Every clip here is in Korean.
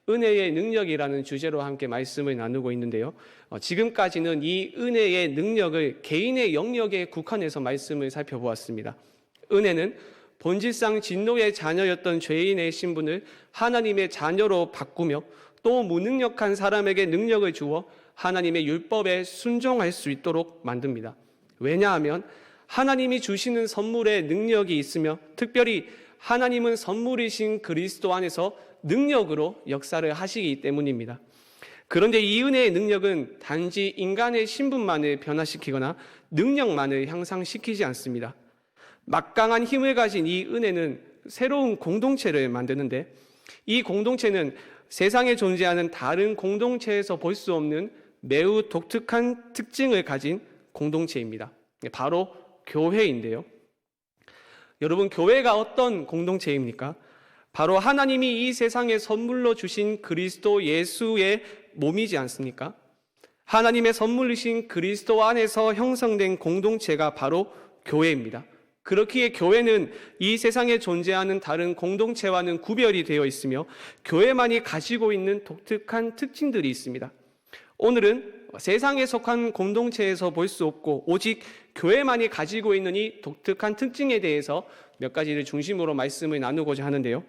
은혜의 능력이라는 주제로 함께 말씀을 나누고 있는데요. 지금까지는 이 은혜의 능력을 개인의 영역에 국한해서 말씀을 살펴보았습니다. 은혜는 본질상 진노의 자녀였던 죄인의 신분을 하나님의 자녀로 바꾸며 또 무능력한 사람에게 능력을 주어 하나님의 율법에 순종할 수 있도록 만듭니다. 왜냐하면 하나님이 주시는 선물에 능력이 있으며 특별히 하나님은 선물이신 그리스도 안에서 능력으로 역사를 하시기 때문입니다. 그런데 이 은혜의 능력은 단지 인간의 신분만을 변화시키거나 능력만을 향상시키지 않습니다. 막강한 힘을 가진 이 은혜는 새로운 공동체를 만드는데 이 공동체는 세상에 존재하는 다른 공동체에서 볼 수 없는 매우 독특한 특징을 가진 공동체입니다. 바로 교회인데요. 여러분, 교회가 어떤 공동체입니까? 바로 하나님이 이 세상에 선물로 주신 그리스도 예수의 몸이지 않습니까? 하나님의 선물이신 그리스도 안에서 형성된 공동체가 바로 교회입니다. 그렇기에 교회는 이 세상에 존재하는 다른 공동체와는 구별이 되어 있으며 교회만이 가지고 있는 독특한 특징들이 있습니다. 오늘은 세상에 속한 공동체에서 볼 수 없고 오직 교회만이 가지고 있는 이 독특한 특징에 대해서 몇 가지를 중심으로 말씀을 나누고자 하는데요.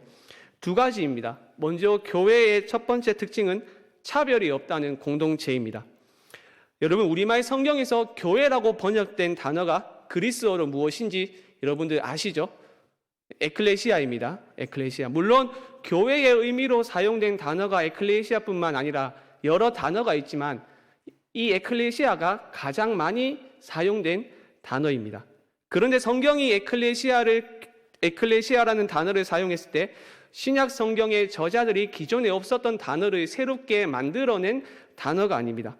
두 가지입니다. 먼저 교회의 첫 번째 특징은 차별이 없다는 공동체입니다. 여러분, 우리말 성경에서 교회라고 번역된 단어가 그리스어로 무엇인지 여러분들 아시죠? 에클레시아입니다. 에클레시아. 물론 교회의 의미로 사용된 단어가 에클레시아뿐만 아니라 여러 단어가 있지만 이 에클레시아가 가장 많이 사용된 단어입니다. 그런데 성경이 에클레시아라는 단어를 사용했을 때 신약 성경의 저자들이 기존에 없었던 단어를 새롭게 만들어낸 단어가 아닙니다.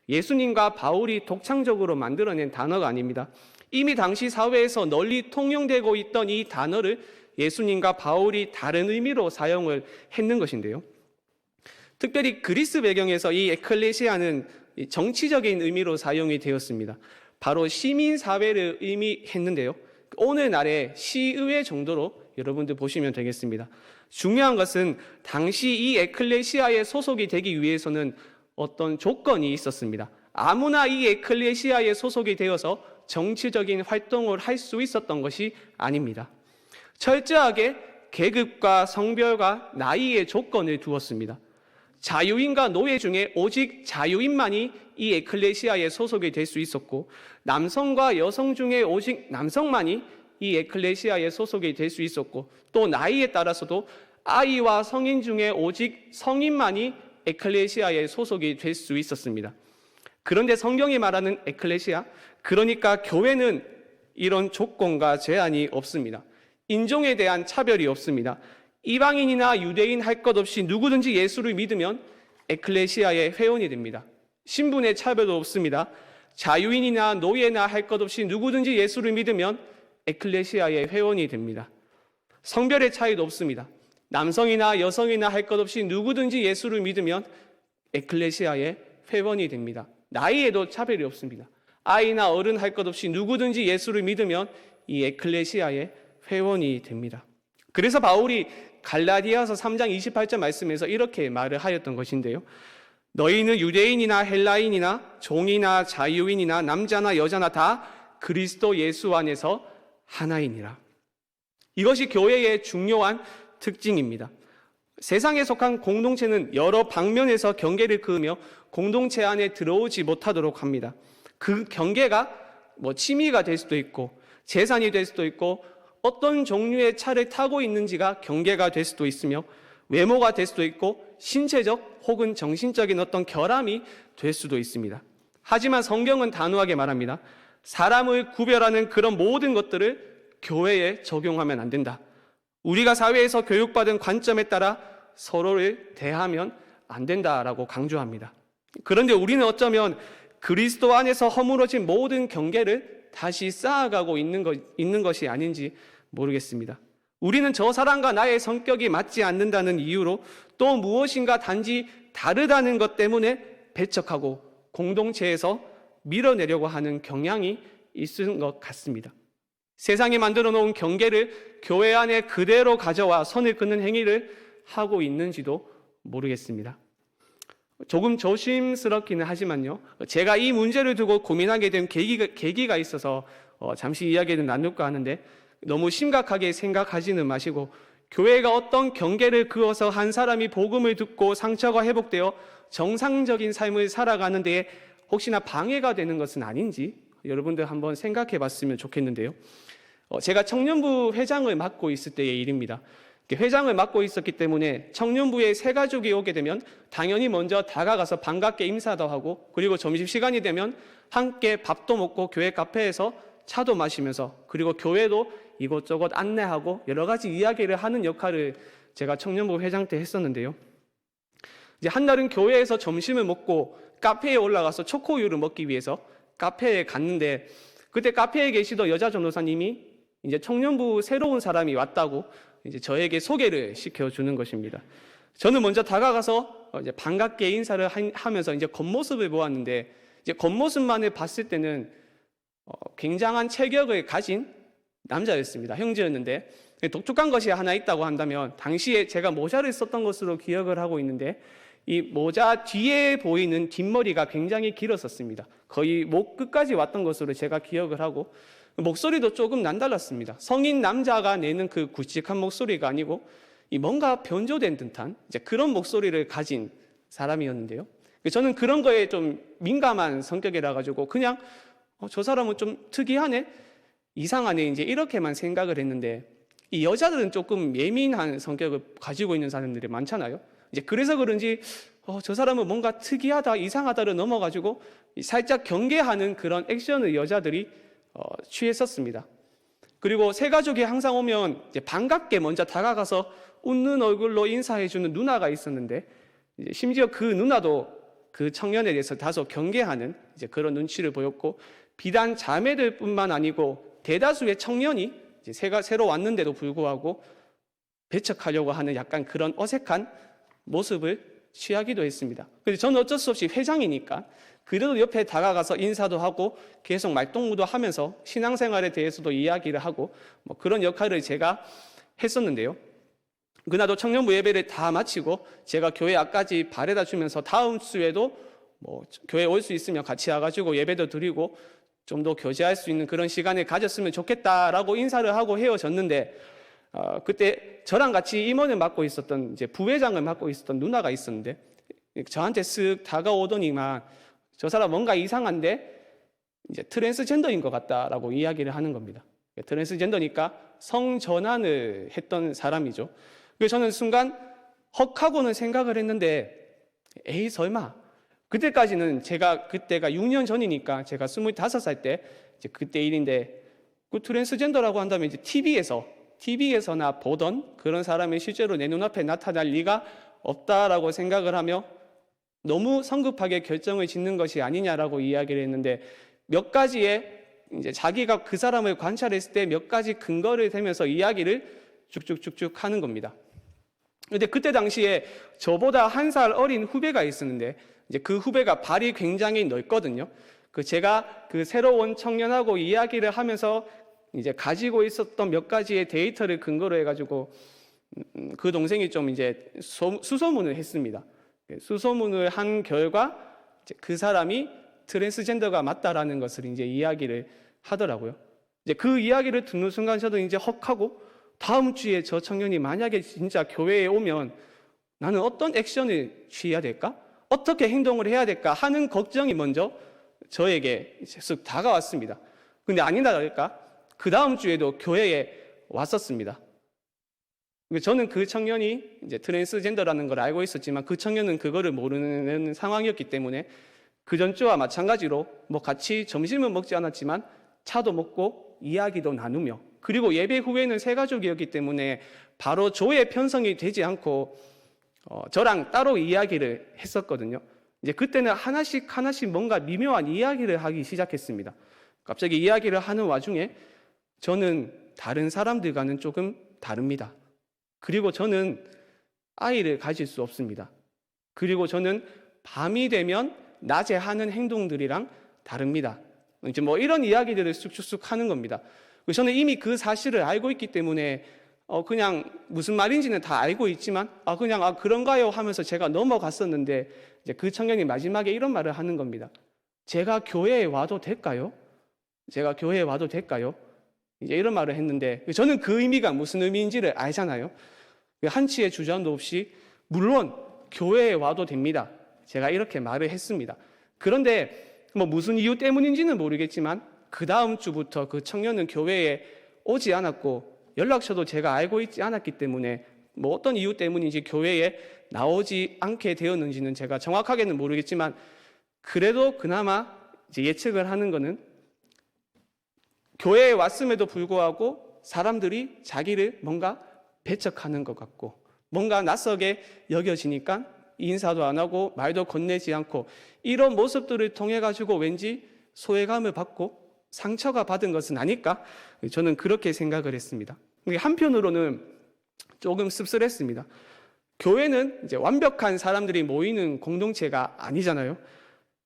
예수님과 바울이 독창적으로 만들어낸 단어가 아닙니다. 이미 당시 사회에서 널리 통용되고 있던 이 단어를 예수님과 바울이 다른 의미로 사용을 했는 것인데요. 특별히 그리스 배경에서 이 에클레시아는 정치적인 의미로 사용이 되었습니다. 바로 시민사회를 의미했는데요. 오늘날의 시의회 정도로 여러분들 보시면 되겠습니다. 중요한 것은 당시 이 에클레시아에 소속이 되기 위해서는 어떤 조건이 있었습니다. 아무나 이 에클레시아에 소속이 되어서 정치적인 활동을 할 수 있었던 것이 아닙니다. 철저하게 계급과 성별과 나이의 조건을 두었습니다. 자유인과 노예 중에 오직 자유인만이 이 에클레시아에 소속이 될 수 있었고 남성과 여성 중에 오직 남성만이 이 에클레시아에 소속이 될 수 있었고 또 나이에 따라서도 아이와 성인 중에 오직 성인만이 에클레시아에 소속이 될 수 있었습니다. 그런데 성경이 말하는 에클레시아, 그러니까 교회는 이런 조건과 제한이 없습니다. 인종에 대한 차별이 없습니다. 이방인이나 유대인 할 것 없이 누구든지 예수를 믿으면 에클레시아의 회원이 됩니다. 신분의 차별도 없습니다. 자유인이나 노예나 할 것 없이 누구든지 예수를 믿으면 에클레시아의 회원이 됩니다. 성별의 차이도 없습니다. 남성이나 여성이나 할 것 없이 누구든지 예수를 믿으면 에클레시아의 회원이 됩니다. 나이에도 차별이 없습니다. 아이나 어른 할 것 없이 누구든지 예수를 믿으면 이 에클레시아의 회원이 됩니다. 그래서 바울이 갈라디아서 3장 28절 말씀에서 이렇게 말을 하였던 것인데요. 너희는 유대인이나 헬라인이나 종이나 자유인이나 남자나 여자나 다 그리스도 예수 안에서 하나이니라. 이것이 교회의 중요한 특징입니다. 세상에 속한 공동체는 여러 방면에서 경계를 그으며 공동체 안에 들어오지 못하도록 합니다. 그 경계가 취미가 될 수도 있고 재산이 될 수도 있고 어떤 종류의 차를 타고 있는지가 경계가 될 수도 있으며 외모가 될 수도 있고 신체적 혹은 정신적인 어떤 결함이 될 수도 있습니다. 하지만 성경은 단호하게 말합니다. 사람을 구별하는 그런 모든 것들을 교회에 적용하면 안 된다. 우리가 사회에서 교육받은 관점에 따라 서로를 대하면 안 된다라고 강조합니다. 그런데 우리는 어쩌면 그리스도 안에서 허물어진 모든 경계를 다시 쌓아가고 있는 것이 아닌지 모르겠습니다. 우리는 저 사람과 나의 성격이 맞지 않는다는 이유로 또 무엇인가 단지 다르다는 것 때문에 배척하고 공동체에서 밀어내려고 하는 경향이 있는 것 같습니다. 세상이 만들어 놓은 경계를 교회 안에 그대로 가져와 선을 긋는 행위를 하고 있는지도 모르겠습니다. 조금 조심스럽기는 하지만요, 제가 이 문제를 두고 고민하게 된 계기가 있어서 잠시 이야기를 나눌까 하는데, 너무 심각하게 생각하지는 마시고 교회가 어떤 경계를 그어서 한 사람이 복음을 듣고 상처가 회복되어 정상적인 삶을 살아가는 데에 혹시나 방해가 되는 것은 아닌지 여러분들 한번 생각해 봤으면 좋겠는데요. 제가 청년부 회장을 맡고 있을 때의 일입니다. 회장을 맡고 있었기 때문에 청년부에 새 가족이 오게 되면 당연히 먼저 다가가서 반갑게 인사도 하고, 그리고 점심시간이 되면 함께 밥도 먹고 교회 카페에서 차도 마시면서, 그리고 교회도 이곳저곳 안내하고 여러 가지 이야기를 하는 역할을 제가 청년부 회장 때 했었는데요. 이제 한날은 교회에서 점심을 먹고 카페에 올라가서 초코우유를 먹기 위해서 카페에 갔는데, 그때 카페에 계시던 여자 전도사님이 이제 청년부 새로운 사람이 왔다고 이제 저에게 소개를 시켜주는 것입니다. 저는 먼저 다가가서 이제 반갑게 인사를 하면서 이제 겉모습을 보았는데, 이제 겉모습만을 봤을 때는 굉장한 체격을 가진 남자였습니다. 형제였는데, 독특한 것이 하나 있다고 한다면, 당시에 제가 모자를 썼던 것으로 기억을 하고 있는데, 이 모자 뒤에 보이는 뒷머리가 굉장히 길었었습니다. 거의 목 끝까지 왔던 것으로 제가 기억을 하고, 목소리도 조금 남달랐습니다. 성인 남자가 내는 그 굵직한 목소리가 아니고 이 뭔가 변조된 듯한 이제 그런 목소리를 가진 사람이었는데요. 저는 그런 거에 좀 민감한 성격이라 가지고 그냥 저 사람은 좀 특이하네, 이상하네, 이제 이렇게만 생각을 했는데, 이 여자들은 조금 예민한 성격을 가지고 있는 사람들이 많잖아요. 이제 그래서 그런지 저 사람은 뭔가 특이하다, 이상하다를 넘어가지고 살짝 경계하는 그런 액션을 여자들이 취했었습니다. 그리고 새 가족이 항상 오면 이제 반갑게 먼저 다가가서 웃는 얼굴로 인사해주는 누나가 있었는데, 이제 심지어 그 누나도 그 청년에 대해서 다소 경계하는 이제 그런 눈치를 보였고, 비단 자매들뿐만 아니고 대다수의 청년이 이제 새로 왔는데도 불구하고 배척하려고 하는 약간 그런 어색한 모습을 취하기도 했습니다. 그래서 저는 어쩔 수 없이 회장이니까 그래도 옆에 다가가서 인사도 하고 계속 말동무도 하면서 신앙생활에 대해서도 이야기를 하고 그런 역할을 제가 했었는데요. 그날도 청년부 예배를 다 마치고 제가 교회 앞까지 바래다 주면서 다음 주에도 교회 올 수 있으면 같이 와가지고 예배도 드리고 좀 더 교제할 수 있는 그런 시간을 가졌으면 좋겠다라고 인사를 하고 헤어졌는데, 그때 저랑 같이 임원을 맡고 있었던 이제 부회장을 맡고 있었던 누나가 있었는데, 저한테 쓱 다가오더니만 저 사람 뭔가 이상한데 이제 트랜스젠더인 것 같다라고 이야기를 하는 겁니다. 트랜스젠더니까 성전환을 했던 사람이죠. 그래서 저는 순간 헉하고는 생각을 했는데, 에이 설마, 그때까지는 그때가 6년 전이니까 제가 25살 때 이제 그때 일인데, 그 트랜스젠더라고 한다면 이제 TV에서나 보던 그런 사람이 실제로 내 눈앞에 나타날 리가 없다라고 생각을 하며 너무 성급하게 결정을 짓는 것이 아니냐라고 이야기를 했는데, 몇 가지의 이제 자기가 그 사람을 관찰했을 때 몇 가지 근거를 대면서 이야기를 쭉쭉쭉쭉 하는 겁니다. 근데 그때 당시에 저보다 1살 어린 후배가 있었는데, 이제 그 후배가 발이 굉장히 넓거든요. 제가 그 새로운 청년하고 이야기를 하면서 이제 가지고 있었던 몇 가지의 데이터를 근거로 해가지고 그 동생이 좀 이제 수소문을 했습니다. 수소문을 한 결과 이제 그 사람이 트랜스젠더가 맞다라는 것을 이제 이야기를 하더라고요. 이제 그 이야기를 듣는 순간 저도 이제 헉하고, 다음 주에 저 청년이 만약에 진짜 교회에 오면 나는 어떤 액션을 취해야 될까? 어떻게 행동을 해야 될까? 하는 걱정이 먼저 저에게 쓱 다가왔습니다. 근데 아니나 다를까? 그 다음 주에도 교회에 왔었습니다. 저는 그 청년이 이제 트랜스젠더라는 걸 알고 있었지만 그 청년은 그거를 모르는 상황이었기 때문에 그 전주와 마찬가지로 같이 점심은 먹지 않았지만 차도 먹고 이야기도 나누며, 그리고 예배 후에는 새 가족이었기 때문에 바로 저의 편성이 되지 않고 저랑 따로 이야기를 했었거든요. 이제 그때는 하나씩 뭔가 미묘한 이야기를 하기 시작했습니다. 갑자기 이야기를 하는 와중에 저는 다른 사람들과는 조금 다릅니다. 그리고 저는 아이를 가질 수 없습니다. 그리고 저는 밤이 되면 낮에 하는 행동들이랑 다릅니다. 이제 이런 이야기들을 쑥쑥쑥 하는 겁니다. 저는 이미 그 사실을 알고 있기 때문에 그냥 무슨 말인지는 다 알고 있지만 그냥 그런가요 하면서 제가 넘어갔었는데 이제 그 청년이 마지막에 이런 말을 하는 겁니다. 제가 교회에 와도 될까요? 제가 교회에 와도 될까요? 이제 이런 말을 했는데 저는 그 의미가 무슨 의미인지를 알잖아요. 한치의 주저함도 없이 물론 교회에 와도 됩니다. 제가 이렇게 말을 했습니다. 그런데 무슨 이유 때문인지는 모르겠지만 그 다음 주부터 그 청년은 교회에 오지 않았고 연락처도 제가 알고 있지 않았기 때문에 어떤 이유 때문인지 교회에 나오지 않게 되었는지는 제가 정확하게는 모르겠지만 그래도 그나마 이제 예측을 하는 거는 교회에 왔음에도 불구하고 사람들이 자기를 뭔가 배척하는 것 같고 뭔가 낯설게 여겨지니까 인사도 안 하고 말도 건네지 않고 이런 모습들을 통해 가지고 왠지 소외감을 받고 상처가 받은 것은 아닐까? 저는 그렇게 생각을 했습니다. 한편으로는 조금 씁쓸했습니다. 교회는 이제 완벽한 사람들이 모이는 공동체가 아니잖아요.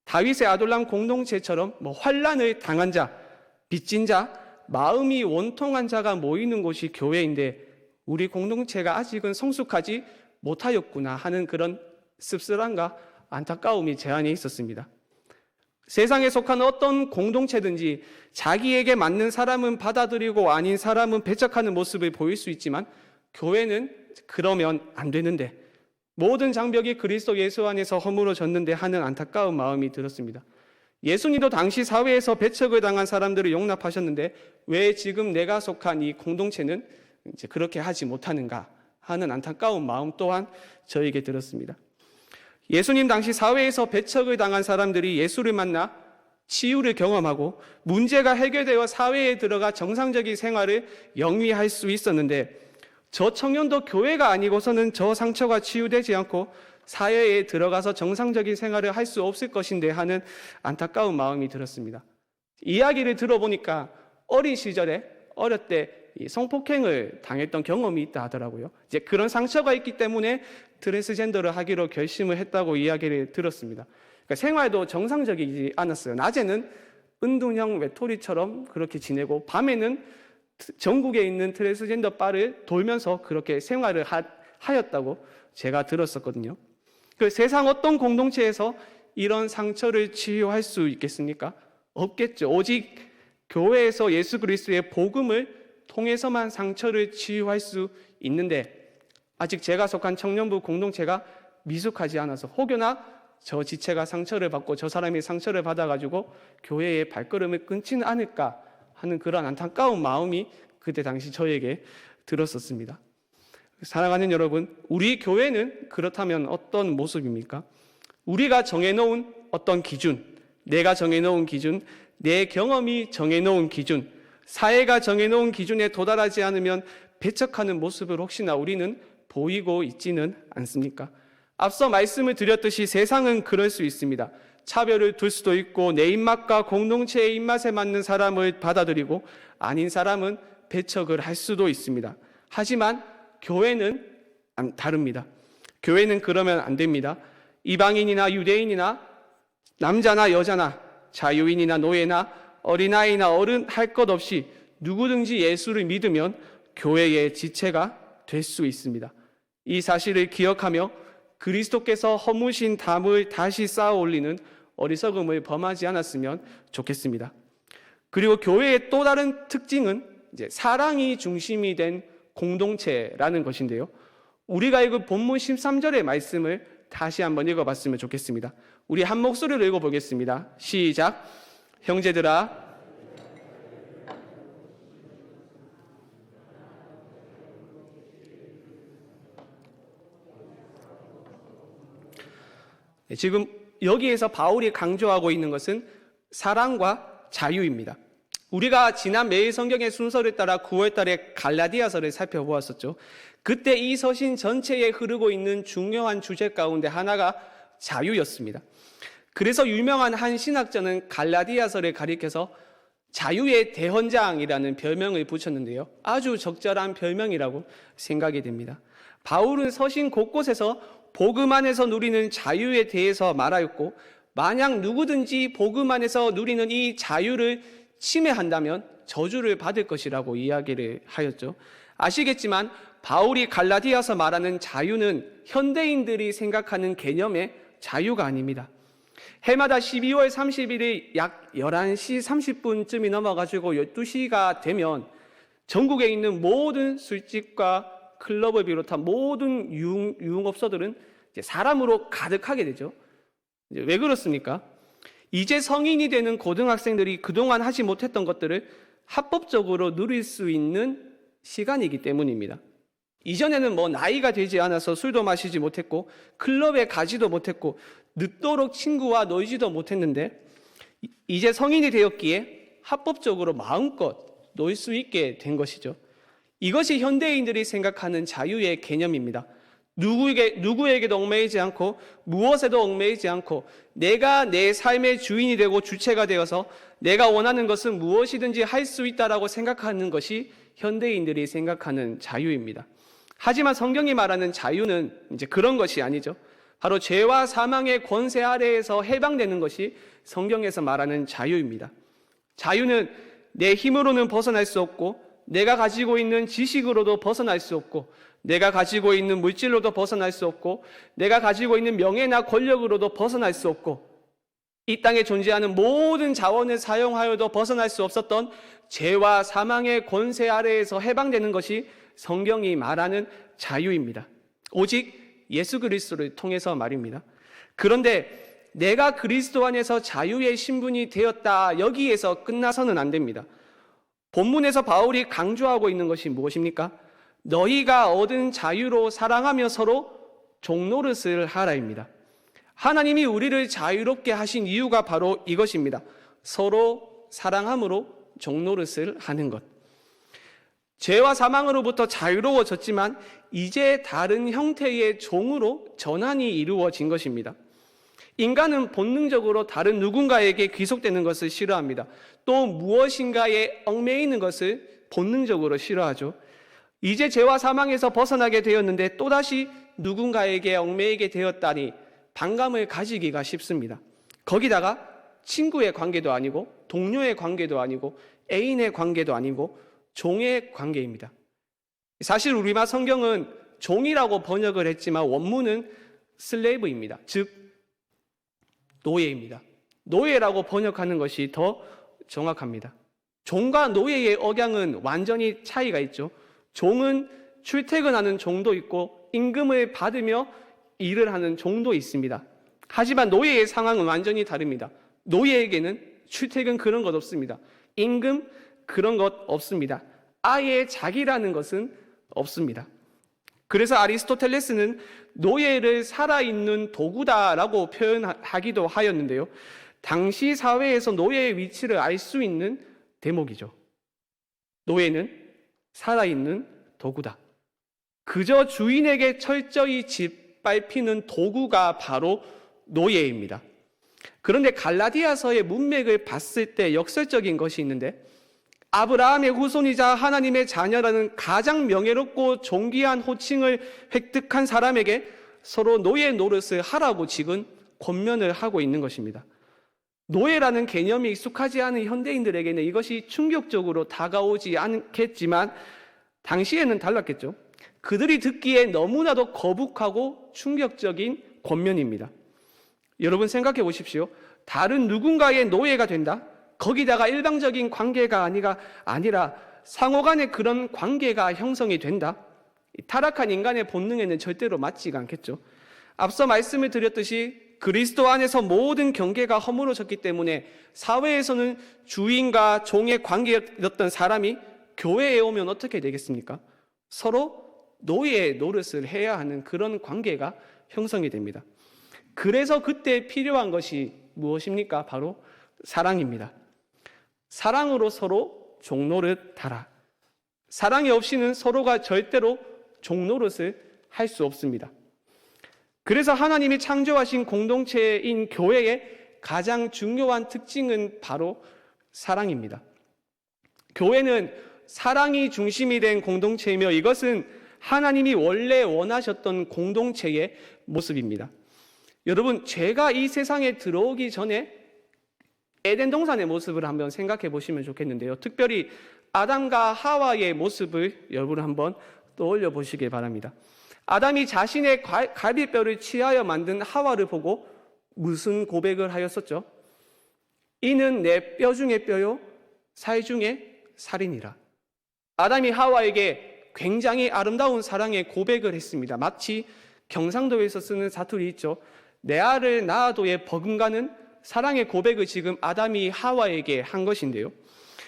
다윗의 아둘람 공동체처럼 환난을 당한 자, 빚진 자, 마음이 원통한 자가 모이는 곳이 교회인데 우리 공동체가 아직은 성숙하지 못하였구나 하는 그런 씁쓸함과 안타까움이 제 안에 있었습니다. 세상에 속한 어떤 공동체든지 자기에게 맞는 사람은 받아들이고 아닌 사람은 배척하는 모습을 보일 수 있지만 교회는 그러면 안 되는데 모든 장벽이 그리스도 예수 안에서 허물어졌는데 하는 안타까운 마음이 들었습니다. 예수님도 당시 사회에서 배척을 당한 사람들을 용납하셨는데 왜 지금 내가 속한 이 공동체는 이제 그렇게 하지 못하는가 하는 안타까운 마음 또한 저에게 들었습니다. 예수님 당시 사회에서 배척을 당한 사람들이 예수를 만나 치유를 경험하고 문제가 해결되어 사회에 들어가 정상적인 생활을 영위할 수 있었는데 저 청년도 교회가 아니고서는 저 상처가 치유되지 않고 사회에 들어가서 정상적인 생활을 할 수 없을 것인데 하는 안타까운 마음이 들었습니다. 이야기를 들어보니까 어린 시절에 어릴 때 성폭행을 당했던 경험이 있다 하더라고요. 이제 그런 상처가 있기 때문에 트랜스젠더를 하기로 결심을 했다고 이야기를 들었습니다. 그러니까 생활도 정상적이지 않았어요. 낮에는 은둔형 외톨이처럼 그렇게 지내고 밤에는 전국에 있는 트랜스젠더 바를 돌면서 그렇게 생활을 하였다고 제가 들었었거든요. 그 세상 어떤 공동체에서 이런 상처를 치유할 수 있겠습니까? 없겠죠. 오직 교회에서 예수 그리스도의 복음을 통해서만 상처를 치유할 수 있는데 아직 제가 속한 청년부 공동체가 미숙하지 않아서 혹여나 저 지체가 상처를 받고 저 사람이 상처를 받아가지고 교회의 발걸음을 끊지는 않을까 하는 그런 안타까운 마음이 그때 당시 저에게 들었었습니다. 사랑하는 여러분, 우리 교회는 그렇다면 어떤 모습입니까? 우리가 정해놓은 어떤 기준, 내가 정해놓은 기준, 내 경험이 정해놓은 기준, 사회가 정해놓은 기준에 도달하지 않으면 배척하는 모습을 혹시나 우리는 보이고 있지는 않습니까? 앞서 말씀을 드렸듯이 세상은 그럴 수 있습니다. 차별을 둘 수도 있고 내 입맛과 공동체의 입맛에 맞는 사람을 받아들이고 아닌 사람은 배척을 할 수도 있습니다. 하지만 교회는 다릅니다. 교회는 그러면 안 됩니다. 이방인이나 유대인이나 남자나 여자나 자유인이나 노예나 어린아이나 어른 할 것 없이 누구든지 예수를 믿으면 교회의 지체가 될 수 있습니다. 이 사실을 기억하며 그리스도께서 허무신 담을 다시 쌓아 올리는 어리석음을 범하지 않았으면 좋겠습니다. 그리고 교회의 또 다른 특징은 이제 사랑이 중심이 된 공동체라는 것인데요. 우리가 읽은 본문 13절의 말씀을 다시 한번 읽어봤으면 좋겠습니다. 우리 한 목소리로 읽어보겠습니다. 시작. 형제들아, 지금 여기에서 바울이 강조하고 있는 것은 사랑과 자유입니다. 우리가 지난 매일 성경의 순서를 따라 9월 달에 갈라디아서를 살펴보았었죠. 그때 이 서신 전체에 흐르고 있는 중요한 주제 가운데 하나가 자유였습니다. 그래서 유명한 한 신학자는 갈라디아서를 가리켜서 자유의 대헌장이라는 별명을 붙였는데요. 아주 적절한 별명이라고 생각이 됩니다. 바울은 서신 곳곳에서 복음 안에서 누리는 자유에 대해서 말하였고 만약 누구든지 복음 안에서 누리는 이 자유를 침해한다면 저주를 받을 것이라고 이야기를 하였죠. 아시겠지만 바울이 갈라디아서 말하는 자유는 현대인들이 생각하는 개념의 자유가 아닙니다. 해마다 12월 30일이 약 11시 30분쯤이 넘어가지고 12시가 되면 전국에 있는 모든 술집과 클럽을 비롯한 모든 유흥업소들은 이제 사람으로 가득하게 되죠. 왜 그렇습니까? 이제 성인이 되는 고등학생들이 그동안 하지 못했던 것들을 합법적으로 누릴 수 있는 시간이기 때문입니다. 이전에는 나이가 되지 않아서 술도 마시지 못했고 클럽에 가지도 못했고 늦도록 친구와 놀지도 못했는데 이제 성인이 되었기에 합법적으로 마음껏 놀 수 있게 된 것이죠. 이것이 현대인들이 생각하는 자유의 개념입니다. 누구에게도 얽매이지 않고 무엇에도 얽매이지 않고 내가 내 삶의 주인이 되고 주체가 되어서 내가 원하는 것은 무엇이든지 할 수 있다라고 생각하는 것이 현대인들이 생각하는 자유입니다. 하지만 성경이 말하는 자유는 이제 그런 것이 아니죠. 바로 죄와 사망의 권세 아래에서 해방되는 것이 성경에서 말하는 자유입니다. 자유는 내 힘으로는 벗어날 수 없고 내가 가지고 있는 지식으로도 벗어날 수 없고 내가 가지고 있는 물질로도 벗어날 수 없고 내가 가지고 있는 명예나 권력으로도 벗어날 수 없고 이 땅에 존재하는 모든 자원을 사용하여도 벗어날 수 없었던 죄와 사망의 권세 아래에서 해방되는 것이 성경이 말하는 자유입니다. 오직 예수 그리스도를 통해서 말입니다. 그런데 내가 그리스도 안에서 자유의 신분이 되었다 여기에서 끝나서는 안 됩니다. 본문에서 바울이 강조하고 있는 것이 무엇입니까? 너희가 얻은 자유로 사랑하며 서로 종노릇을 하라입니다. 하나님이 우리를 자유롭게 하신 이유가 바로 이것입니다. 서로 사랑함으로 종노릇을 하는 것. 죄와 사망으로부터 자유로워졌지만 이제 다른 형태의 종으로 전환이 이루어진 것입니다. 인간은 본능적으로 다른 누군가에게 귀속되는 것을 싫어합니다. 또 무엇인가에 얽매이는 것을 본능적으로 싫어하죠. 이제 죄와 사망에서 벗어나게 되었는데 또다시 누군가에게 얽매이게 되었다니 반감을 가지기가 쉽습니다. 거기다가 친구의 관계도 아니고 동료의 관계도 아니고 애인의 관계도 아니고 종의 관계입니다. 사실 우리말 성경은 종이라고 번역을 했지만 원문은 슬레이브입니다. 즉 노예입니다. 노예라고 번역하는 것이 더 정확합니다. 종과 노예의 억양은 완전히 차이가 있죠. 종은 출퇴근하는 종도 있고 임금을 받으며 일을 하는 종도 있습니다. 하지만 노예의 상황은 완전히 다릅니다. 노예에게는 출퇴근 그런 것 없습니다. 임금 그런 것 없습니다. 아예 자기라는 것은 없습니다. 그래서 아리스토텔레스는 노예를 살아있는 도구다라고 표현하기도 하였는데요. 당시 사회에서 노예의 위치를 알 수 있는 대목이죠. 노예는 살아있는 도구다. 그저 주인에게 철저히 짓밟히는 도구가 바로 노예입니다. 그런데 갈라디아서의 문맥을 봤을 때 역설적인 것이 있는데 아브라함의 후손이자 하나님의 자녀라는 가장 명예롭고 존귀한 호칭을 획득한 사람에게 서로 노예 노릇을 하라고 지금 권면을 하고 있는 것입니다. 노예라는 개념이 익숙하지 않은 현대인들에게는 이것이 충격적으로 다가오지 않겠지만 당시에는 달랐겠죠. 그들이 듣기에 너무나도 거북하고 충격적인 권면입니다. 여러분 생각해 보십시오. 다른 누군가의 노예가 된다? 거기다가 일방적인 관계가 아니라 상호간의 그런 관계가 형성이 된다? 타락한 인간의 본능에는 절대로 맞지가 않겠죠. 앞서 말씀을 드렸듯이 그리스도 안에서 모든 경계가 허물어졌기 때문에 사회에서는 주인과 종의 관계였던 사람이 교회에 오면 어떻게 되겠습니까? 서로 노예 노릇을 해야 하는 그런 관계가 형성이 됩니다. 그래서 그때 필요한 것이 무엇입니까? 바로 사랑입니다. 사랑으로 서로 종노릇하라. 사랑이 없이는 서로가 절대로 종노릇을 할 수 없습니다. 그래서 하나님이 창조하신 공동체인 교회의 가장 중요한 특징은 바로 사랑입니다. 교회는 사랑이 중심이 된 공동체이며 이것은 하나님이 원래 원하셨던 공동체의 모습입니다. 여러분, 죄가 이 세상에 들어오기 전에 에덴 동산의 모습을 한번 생각해 보시면 좋겠는데요. 특별히 아담과 하와의 모습을 여러분 한번 떠올려 보시기 바랍니다. 아담이 자신의 갈비뼈를 취하여 만든 하와를 보고 무슨 고백을 하였었죠? 이는 내 뼈 중에 뼈요 살 중에 살이니라. 아담이 하와에게 굉장히 아름다운 사랑의 고백을 했습니다. 마치 경상도에서 쓰는 사투리 있죠. 내 알을 낳아도에 버금가는 사랑의 고백을 지금 아담이 하와에게 한 것인데요.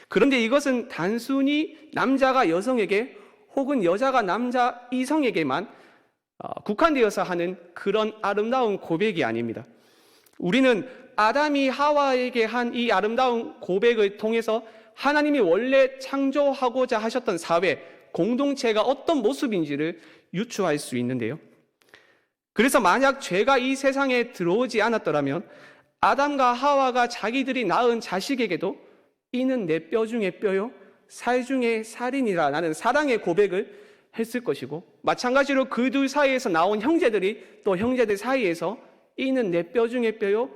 그런데 이것은 단순히 남자가 여성에게 혹은 여자가 남자 이성에게만 국한되어서 하는 그런 아름다운 고백이 아닙니다. 우리는 아담이 하와에게 한 이 아름다운 고백을 통해서 하나님이 원래 창조하고자 하셨던 사회, 공동체가 어떤 모습인지를 유추할 수 있는데요. 그래서 만약 죄가 이 세상에 들어오지 않았더라면 아담과 하와가 자기들이 낳은 자식에게도 이는 내 뼈 중에 뼈요 살 중에 살이니라 라는 사랑의 고백을 했을 것이고, 마찬가지로 그 둘 사이에서 나온 형제들이 또 형제들 사이에서 이는 내 뼈 중에 뼈요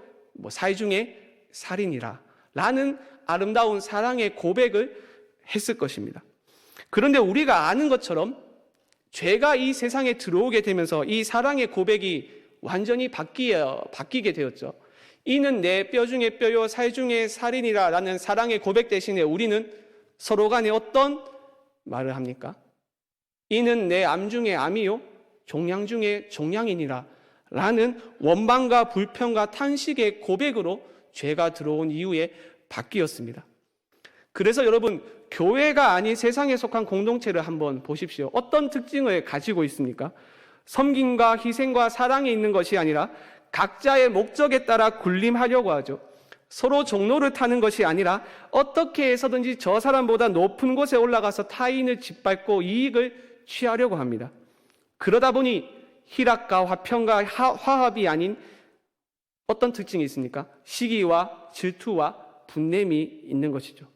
살 중에 살이니라 라는 아름다운 사랑의 고백을 했을 것입니다. 그런데 우리가 아는 것처럼 죄가 이 세상에 들어오게 되면서 이 사랑의 고백이 완전히 바뀌게 되었죠. 이는 내 뼈 중에 뼈요 살 중에 살이니라 라는 사랑의 고백 대신에 우리는 서로 간에 어떤 말을 합니까? 이는 내 암 중에 암이요 종양 중에 종양이니라 라는 원망과 불평과 탄식의 고백으로 죄가 들어온 이후에 바뀌었습니다. 그래서 여러분, 교회가 아닌 세상에 속한 공동체를 한번 보십시오. 어떤 특징을 가지고 있습니까? 섬김과 희생과 사랑이 있는 것이 아니라 각자의 목적에 따라 군림하려고 하죠. 서로 종로를 타는 것이 아니라 어떻게 해서든지 저 사람보다 높은 곳에 올라가서 타인을 짓밟고 이익을 취하려고 합니다. 그러다 보니 희락과 화평과 화합이 아닌 어떤 특징이 있습니까? 시기와 질투와 분냄이 있는 것이죠.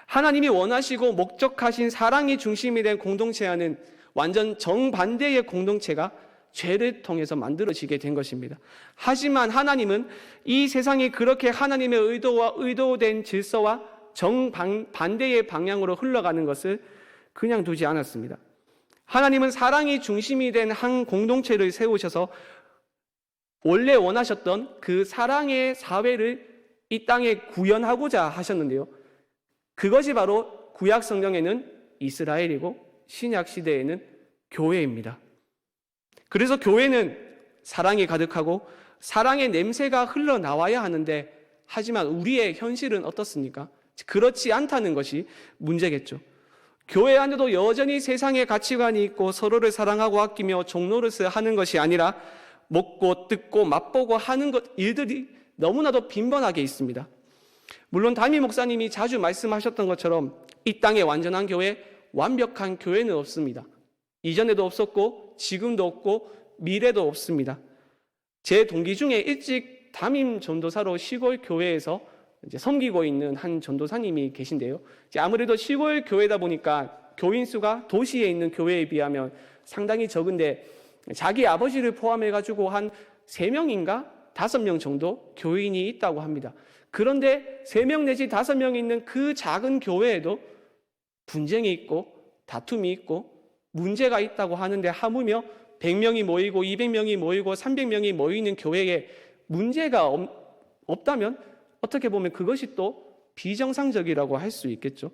하나님이 원하시고 목적하신 사랑이 중심이 된 공동체와는 완전 정반대의 공동체가 죄를 통해서 만들어지게 된 것입니다. 하지만 하나님은 이 세상이 그렇게 하나님의 의도와 의도된 질서와 정반대의 방향으로 흘러가는 것을 그냥 두지 않았습니다. 하나님은 사랑이 중심이 된 한 공동체를 세우셔서 원래 원하셨던 그 사랑의 사회를 이 땅에 구현하고자 하셨는데요. 그것이 바로 구약 성경에는 이스라엘이고 신약 시대에는 교회입니다. 그래서 교회는 사랑이 가득하고 사랑의 냄새가 흘러나와야 하는데, 하지만 우리의 현실은 어떻습니까? 그렇지 않다는 것이 문제겠죠. 교회 안에도 여전히 세상의 가치관이 있고 서로를 사랑하고 아끼며 종노릇을 하는 것이 아니라 먹고 뜯고 맛보고 하는 일들이 너무나도 빈번하게 있습니다. 물론 담임 목사님이 자주 말씀하셨던 것처럼 이 땅에 완전한 교회, 완벽한 교회는 없습니다. 이전에도 없었고 지금도 없고 미래도 없습니다. 제 동기 중에 일찍 담임 전도사로 시골 교회에서 섬기고 있는 한 전도사님이 계신데요. 아무래도 시골 교회다 보니까 교인 수가 도시에 있는 교회에 비하면 상당히 적은데, 자기 아버지를 포함해가지고 한 3명인가 5명 정도 교인이 있다고 합니다. 그런데 3명 내지 5명 있는 그 작은 교회에도 분쟁이 있고 다툼이 있고 문제가 있다고 하는데, 하물며 100명이 모이고 200명이 모이고 300명이 모이는 교회에 문제가 없다면 어떻게 보면 그것이 또 비정상적이라고 할 수 있겠죠.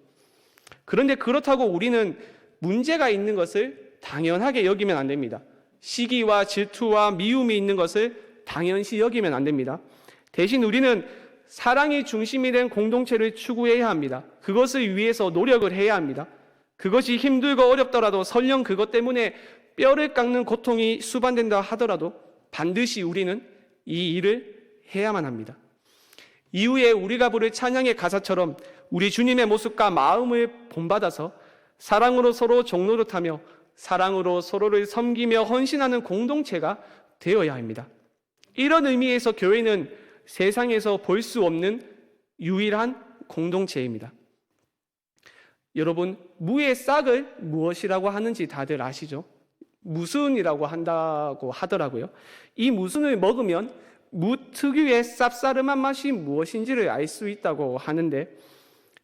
그런데 그렇다고 우리는 문제가 있는 것을 당연하게 여기면 안 됩니다. 시기와 질투와 미움이 있는 것을 당연시 여기면 안 됩니다. 대신 우리는 사랑이 중심이 된 공동체를 추구해야 합니다. 그것을 위해서 노력을 해야 합니다. 그것이 힘들고 어렵더라도, 설령 그것 때문에 뼈를 깎는 고통이 수반된다 하더라도 반드시 우리는 이 일을 해야만 합니다. 이후에 우리가 부를 찬양의 가사처럼 우리 주님의 모습과 마음을 본받아서 사랑으로 서로 종노릇하며 사랑으로 서로를 섬기며 헌신하는 공동체가 되어야 합니다. 이런 의미에서 교회는 세상에서 볼 수 없는 유일한 공동체입니다. 여러분, 무의 싹을 무엇이라고 하는지 다들 아시죠? 무순이라고 한다고 하더라고요. 이 무순을 먹으면 무 특유의 쌉싸름한 맛이 무엇인지를 알 수 있다고 하는데,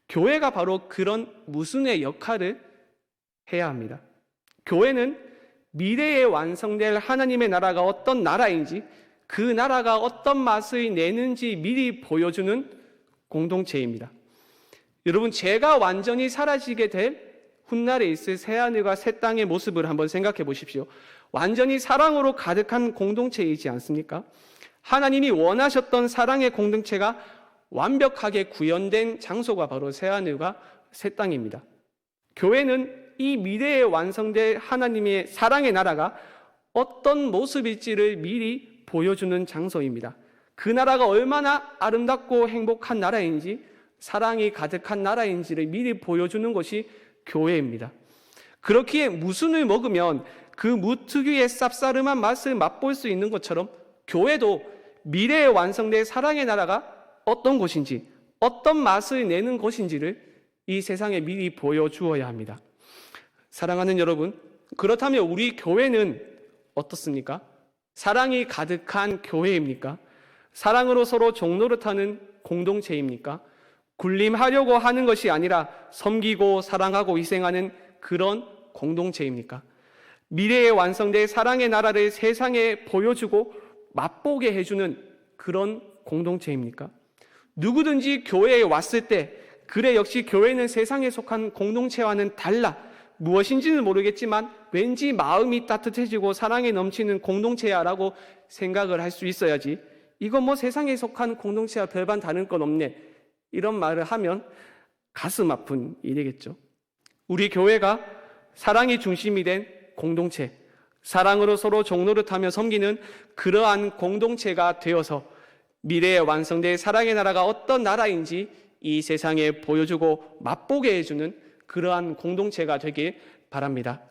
교회가 바로 그런 무순의 역할을 해야 합니다. 교회는 미래에 완성될 하나님의 나라가 어떤 나라인지, 그 나라가 어떤 맛을 내는지 미리 보여주는 공동체입니다. 여러분, 죄가 완전히 사라지게 될 훗날에 있을 새하늘과 새 땅의 모습을 한번 생각해 보십시오. 완전히 사랑으로 가득한 공동체이지 않습니까? 하나님이 원하셨던 사랑의 공동체가 완벽하게 구현된 장소가 바로 새하늘과 새 땅입니다. 교회는 이 미래에 완성될 하나님의 사랑의 나라가 어떤 모습일지를 미리 보여주는 장소입니다. 그 나라가 얼마나 아름답고 행복한 나라인지, 사랑이 가득한 나라인지를 미리 보여주는 것이 교회입니다. 그렇기에 무순을 먹으면 그 무 특유의 쌉싸름한 맛을 맛볼 수 있는 것처럼 교회도 미래에 완성될 사랑의 나라가 어떤 곳인지, 어떤 맛을 내는 것인지를 이 세상에 미리 보여주어야 합니다. 사랑하는 여러분, 그렇다면 우리 교회는 어떻습니까? 사랑이 가득한 교회입니까? 사랑으로 서로 종노릇하는 공동체입니까? 군림하려고 하는 것이 아니라 섬기고 사랑하고 희생하는 그런 공동체입니까? 미래에 완성될 사랑의 나라를 세상에 보여주고 맛보게 해주는 그런 공동체입니까? 누구든지 교회에 왔을 때 그래 역시 교회는 세상에 속한 공동체와는 달라, 무엇인지는 모르겠지만 왠지 마음이 따뜻해지고 사랑에 넘치는 공동체야 라고 생각을 할 수 있어야지, 이건 뭐 세상에 속한 공동체와 별반 다른 건 없네, 이런 말을 하면 가슴 아픈 일이겠죠. 우리 교회가 사랑이 중심이 된 공동체, 사랑으로 서로 종노릇하며 섬기는 그러한 공동체가 되어서 미래에 완성될 사랑의 나라가 어떤 나라인지 이 세상에 보여주고 맛보게 해주는 그러한 공동체가 되길 바랍니다.